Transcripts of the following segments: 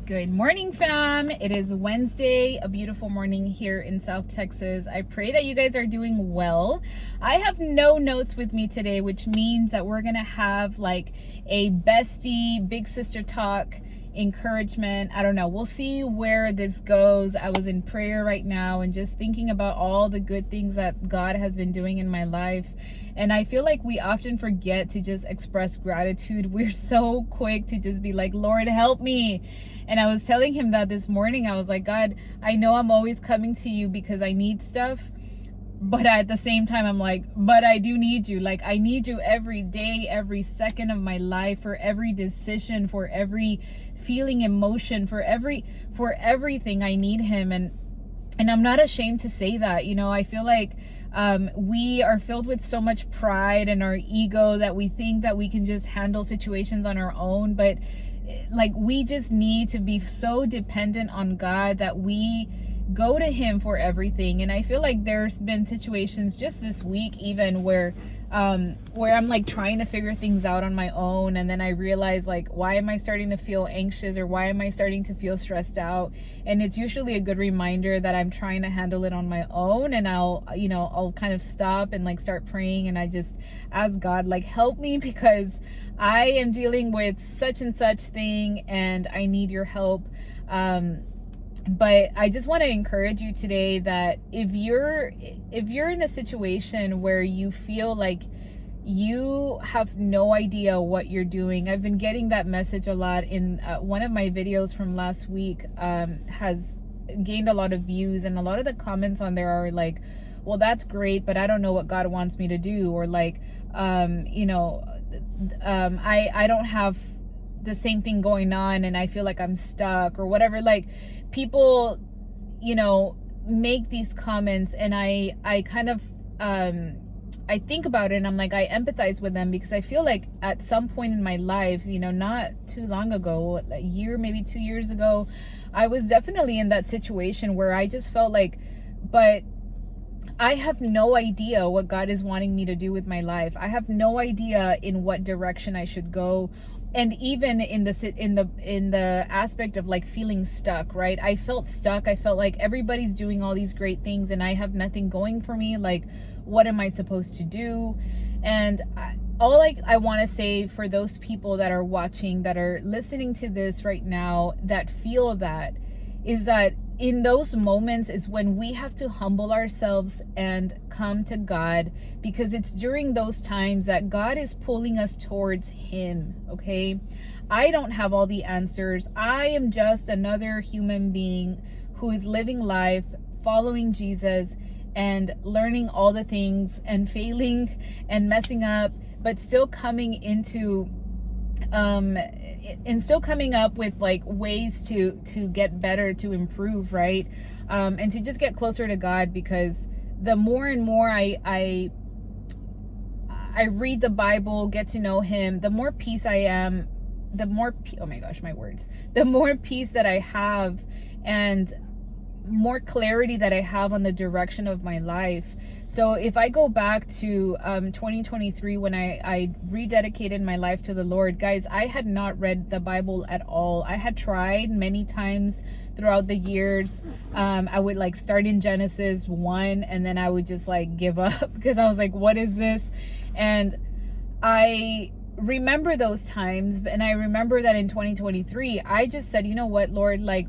Good morning, fam. It is Wednesday, a beautiful morning here in South Texas. I pray that you guys are doing well. I have no notes with me today, which means that we're gonna have like a bestie, big sister talk, encouragement. I don't know. We'll see where this goes. I was in prayer right now and just thinking about all the good things that God has been doing in my life. And I feel like we often forget to just express gratitude. We're so quick to just be like, Lord, help me. And I was telling him that this morning. I was like, God, I know I'm always coming to you because I need stuff. But at the same time, I'm like, but I do need you. Like, I need you every day, every second of my life, for every decision, for every feeling, emotion, for everything. I need him. And I'm not ashamed to say that. You know, I feel like we are filled with so much pride and our ego that we think that we can just handle situations on our own. But like, we just need to be so dependent on God that we go to him for everything. And I feel like there's been situations just this week even where I'm like trying to figure things out on my own, and then I realize, like, why am I starting to feel anxious, or why am I starting to feel stressed out? And it's usually a good reminder that I'm trying to handle it on my own. And I'll kind of stop and like start praying, and I just ask God, like, help me, because I am dealing with such and such thing and I need your help. But I just want to encourage you today that if you're in a situation where you feel like you have no idea what you're doing, I've been getting that message a lot in one of my videos from last week, has gained a lot of views, and a lot of the comments on there are like, well, that's great, but I don't know what God wants me to do, or like, I don't have the same thing going on and I feel like I'm stuck, or whatever. Like, people, make these comments, and I kind of I think about it, and I'm like, I empathize with them, because I feel like at some point in my life, not too long ago, a year, maybe 2 years ago, I was definitely in that situation where I just felt like, but I have no idea what God is wanting me to do with my life. I have no idea in what direction I should go. And even in the aspect of like feeling stuck, right? I felt stuck. I felt like everybody's doing all these great things and I have nothing going for me. Like, what am I supposed to do? And I want to say for those people that are watching, that are listening to this right now, that feel that, is that in those moments is when we have to humble ourselves and come to God, because it's during those times that God is pulling us towards him. Okay, I don't have all the answers. I am just another human being who is living life, following Jesus, and learning all the things, and failing and messing up, but still coming into and still coming up with like ways to get better, to improve, right? And to just get closer to God, because the more and more I read the Bible, get to know him, the more peace I am, the more oh my gosh, my words, the more peace that I have, and more clarity that I have on the direction of my life. So if I go back to 2023, when I rededicated my life to the Lord, guys, I had not read the Bible at all. I had tried many times throughout the years. I would like start in Genesis 1 and then I would just like give up, because I was like, what is this? And I remember those times, and I remember that in 2023 I just said, you know what, Lord, like,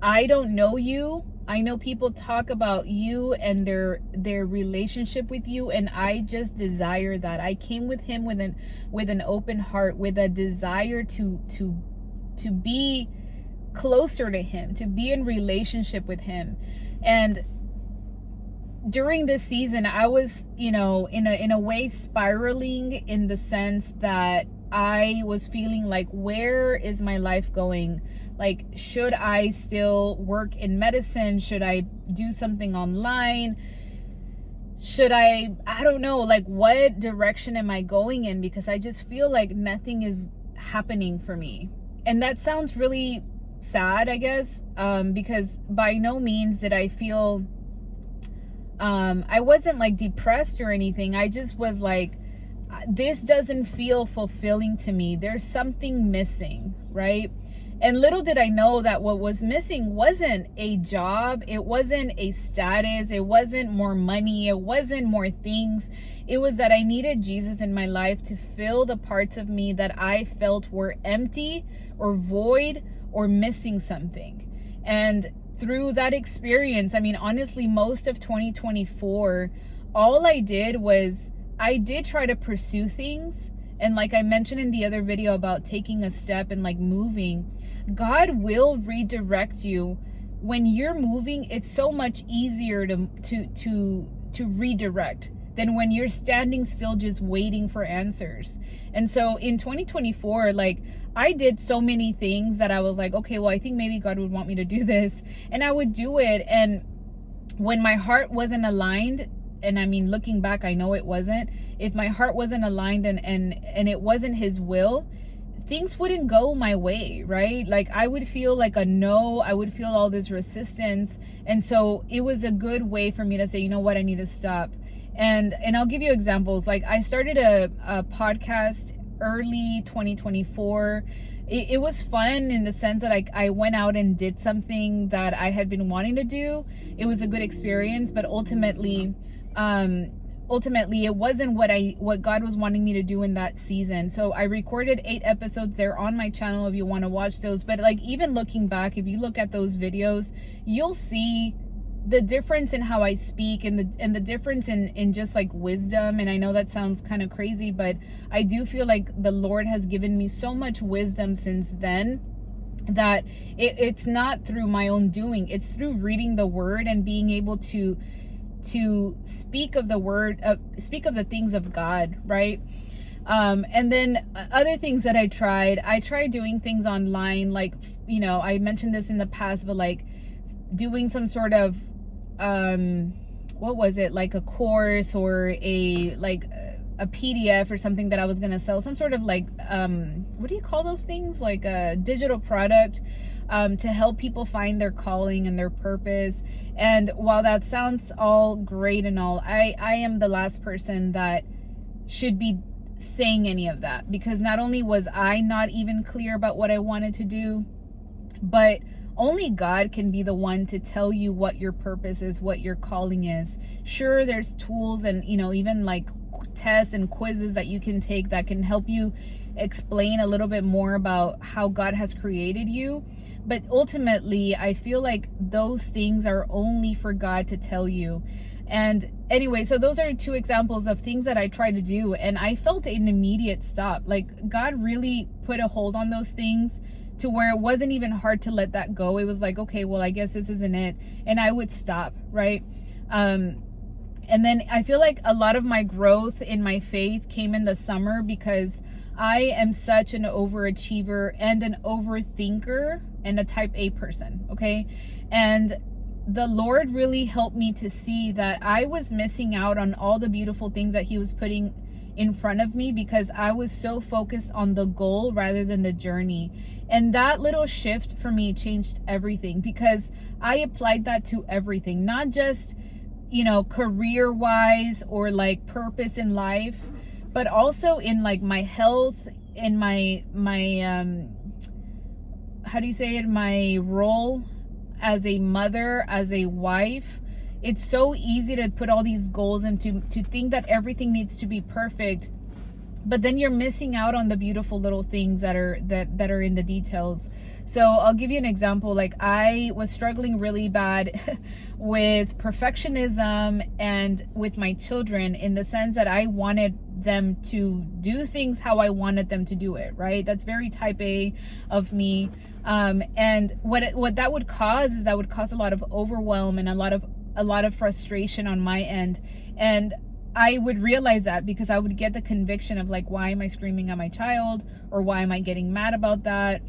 I don't know you. I know people talk about you and their relationship with you, and I just desire that. I came with him with an open heart, with a desire to be closer to him, to be in relationship with him. And during this season, I was, in a way spiraling, in the sense that I was feeling like, where is my life going? Like, should I still work in medicine? Should I do something online? Should I don't know, like, what direction am I going in? Because I just feel like nothing is happening for me. And that sounds really sad, I guess, because by no means did I feel, I wasn't like depressed or anything. I just was like, this doesn't feel fulfilling to me. There's something missing, right? And little did I know that what was missing wasn't a job, it wasn't a status, it wasn't more money, it wasn't more things. It was that I needed Jesus in my life to fill the parts of me that I felt were empty or void or missing something. And through that experience, I mean, honestly, most of 2024, all I did was I did try to pursue things. And like I mentioned in the other video about taking a step and like moving, God will redirect you. When you're moving, it's so much easier to redirect than when you're standing still just waiting for answers. And so in 2024, like I did so many things that I was like, okay, well, I think maybe God would want me to do this, and I would do it. And when my heart wasn't aligned, and I mean, looking back, I know it wasn't. If my heart wasn't aligned and it wasn't his will, things wouldn't go my way, right? Like I would feel like a no, I would feel all this resistance. And so it was a good way for me to say, you know what, I need to stop. And I'll give you examples. Like I started a podcast early 2024. It was fun in the sense that I went out and did something that I had been wanting to do. It was a good experience, but ultimately it wasn't what God was wanting me to do in that season. So I recorded 8 episodes. They're on my channel if you want to watch those. But like even looking back, if you look at those videos, you'll see the difference in how I speak and the difference in just like wisdom. And I know that sounds kind of crazy, but I do feel like the Lord has given me so much wisdom since then that it's not through my own doing. It's through reading the word and being able to speak of the word, speak of the things of God, right? And then other things that I tried doing things online, like, you know, I mentioned this in the past, but like doing some sort of what was it, like a course or a PDF or something that I was gonna sell, some sort of like what do you call those things, like a digital product to help people find their calling and their purpose. And while that sounds all great and all, I am the last person that should be saying any of that, because not only was I not even clear about what I wanted to do, but only God can be the one to tell you what your purpose is, what your calling is. Sure, there's tools and, you know, even like tests and quizzes that you can take that can help you explain a little bit more about how God has created you. But ultimately, I feel like those things are only for God to tell you. And anyway, so those are 2 examples of things that I tried to do, and I felt an immediate stop. Like God really put a hold on those things to where it wasn't even hard to let that go. It was like, okay, well, I guess this isn't it. And I would stop, right? And then I feel like a lot of my growth in my faith came in the summer, because I am such an overachiever and an overthinker and a type A person, okay? And the Lord really helped me to see that I was missing out on all the beautiful things that he was putting in front of me, because I was so focused on the goal rather than the journey. And that little shift for me changed everything, because I applied that to everything, not just, you know, career wise or like purpose in life, but also in like my health, in my how do you say it, my role as a mother, as a wife. It's so easy to put all these goals and to think that everything needs to be perfect, but then you're missing out on the beautiful little things that are in the details. So I'll give you an example. Like I was struggling really bad with perfectionism and with my children, in the sense that I wanted them to do things how I wanted them to do it, right? That's very type A of me. And what that would cause is that would cause a lot of overwhelm and a lot of frustration on my end. And I would realize that, because I would get the conviction of like, why am I screaming at my child, or why am I getting mad about that?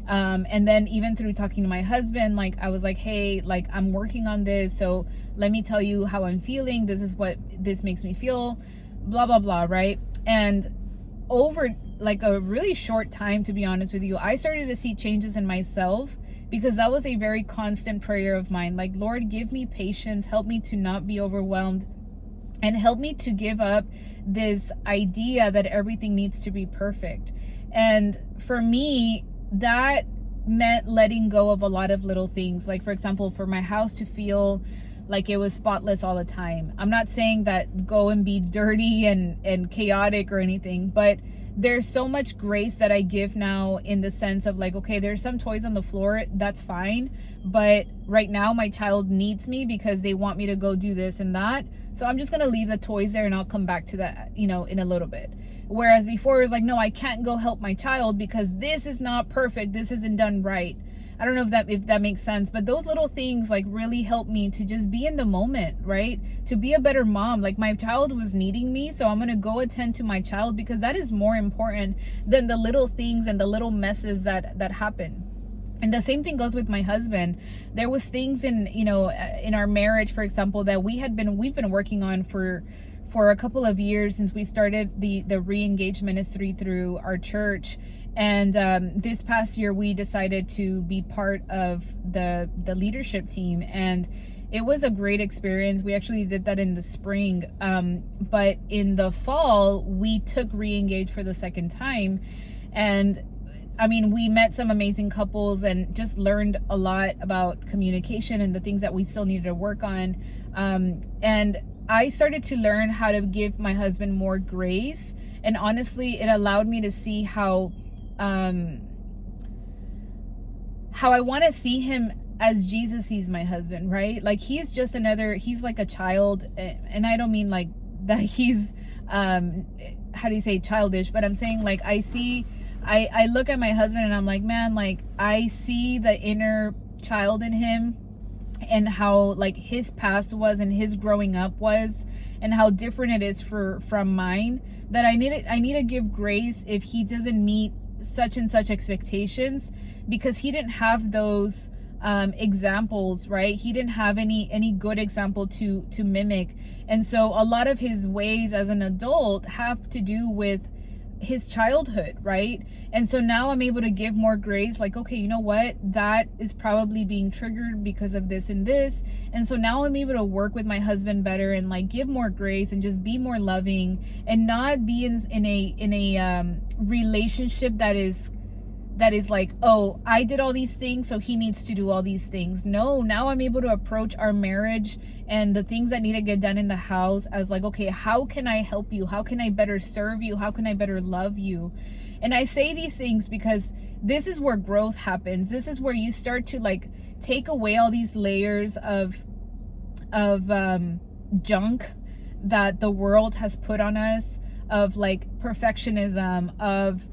And then even through talking to my husband, like I was like, hey, like I'm working on this, so let me tell you how I'm feeling. This is what this makes me feel, blah, blah, blah, right? And over like a really short time, to be honest with you, I started to see changes in myself, because that was a very constant prayer of mine. Like, Lord, give me patience, help me to not be overwhelmed, and help me to give up this idea that everything needs to be perfect. And for me, that meant letting go of a lot of little things. Like, for example, for my house to feel like it was spotless all the time. I'm not saying that go and be dirty and chaotic or anything, but there's so much grace that I give now, in the sense of like, okay, there's some toys on the floor, that's fine, but right now my child needs me because they want me to go do this and that, so I'm just gonna leave the toys there and I'll come back to that, in a little bit. Whereas before it was like, no, I can't go help my child because this is not perfect, this isn't done right. I don't know if that makes sense, but those little things like really help me to just be in the moment, right? To be a better mom. Like, my child was needing me, so I'm going to go attend to my child, because that is more important than the little things and the little messes that happen. And the same thing goes with my husband. There was things in our marriage, for example, that we've been working on for a couple of years, since we started the re-engage ministry through our church. And this past year we decided to be part of the leadership team, and it was a great experience. We actually did that in the spring, but in the fall we took re-engage for the second time. And I mean, we met some amazing couples and just learned a lot about communication and the things that we still needed to work on. And I started to learn how to give my husband more grace. And honestly, it allowed me to see how I want to see him as Jesus sees my husband, right? Like, he's like a child. And I don't mean like that he's, how do you say, childish, but I'm saying like, I look at my husband and I'm like, man, like, I see the inner child in him, and how like his past was and his growing up was, and how different it is from mine, that I need to give grace if he doesn't meet such and such expectations, because he didn't have those examples, right? He didn't have any good example to mimic. And so a lot of his ways as an adult have to do with his childhood, right? And so now I'm able to give more grace, like, okay, you know what, that is probably being triggered because of this and this. And so now I'm able to work with my husband better and like give more grace and just be more loving, and not be in a relationship that is like, oh, I did all these things, so he needs to do all these things. No, now I'm able to approach our marriage and the things that need to get done in the house as like, okay, how can I help you? How can I better serve you? How can I better love you? And I say these things because this is where growth happens. This is where you start to like take away all these layers of junk that the world has put on us, of like perfectionism, of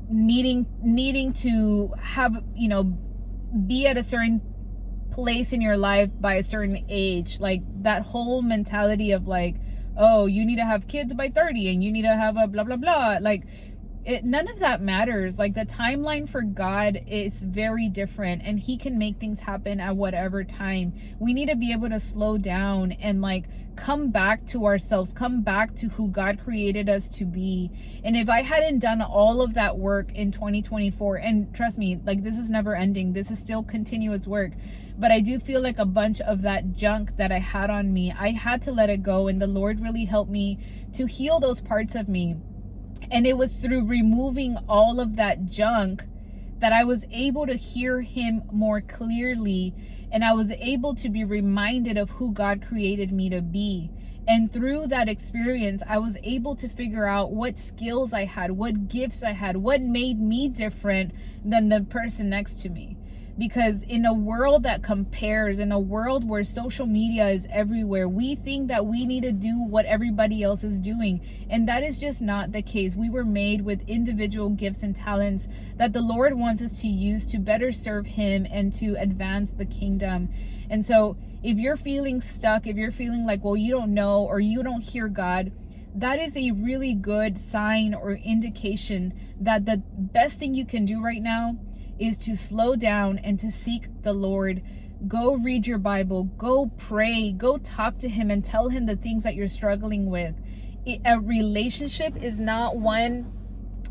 needing to have, be at a certain place in your life by a certain age. Like that whole mentality of like, oh, you need to have kids by 30 and you need to have a blah blah blah. Like, none of that matters. Like, the timeline for God is very different, and he can make things happen at whatever time. We need to be able to slow down and like come back to ourselves, come back to who God created us to be. And if I hadn't done all of that work in 2024, and trust me, like, this is never ending, this is still continuous work, but I do feel like a bunch of that junk that I had on me, I had to let it go. And the Lord really helped me to heal those parts of me. And it was through removing all of that junk that I was able to hear him more clearly, and I was able to be reminded of who God created me to be. And through that experience, I was able to figure out what skills I had, what gifts I had, what made me different than the person next to me. Because in a world that compares, in a world where social media is everywhere, we think that we need to do what everybody else is doing. And that is just not the case. We were made with individual gifts and talents that the Lord wants us to use to better serve him and to advance the kingdom. And so if you're feeling stuck, if you're feeling like, well, you don't know or you don't hear God, that is a really good sign or indication that the best thing you can do right now is to slow down and to seek the Lord. Go read your Bible, go pray, go talk to him and tell him the things that you're struggling with. A relationship is not one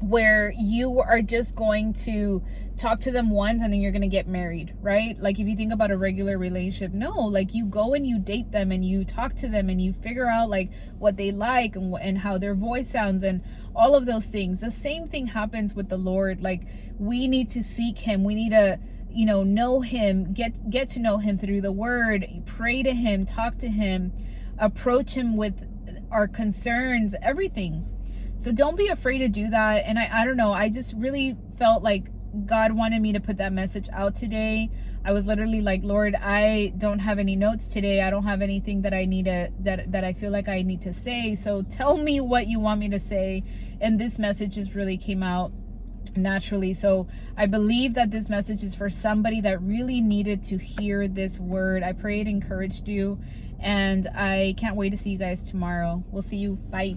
where you are just going to talk to them once and then you're going to get married, right? Like, if you think about a regular relationship, no, like, you go and you date them and you talk to them and you figure out like what they like and how their voice sounds and all of those things. The same thing happens with the Lord. Like, we need to seek him. We need to, you know him, get to know him through the word, pray to him, talk to him, approach him with our concerns, everything. So don't be afraid to do that. And I don't know, I just really felt like God wanted me to put that message out today. I was literally like, Lord, I don't have any notes today. I don't have anything that I need to, that I feel like I need to say. So tell me what you want me to say. And this message just really came out naturally. So I believe that this message is for somebody that really needed to hear this word. I pray it encouraged you, and I can't wait to see you guys tomorrow. We'll see you. Bye.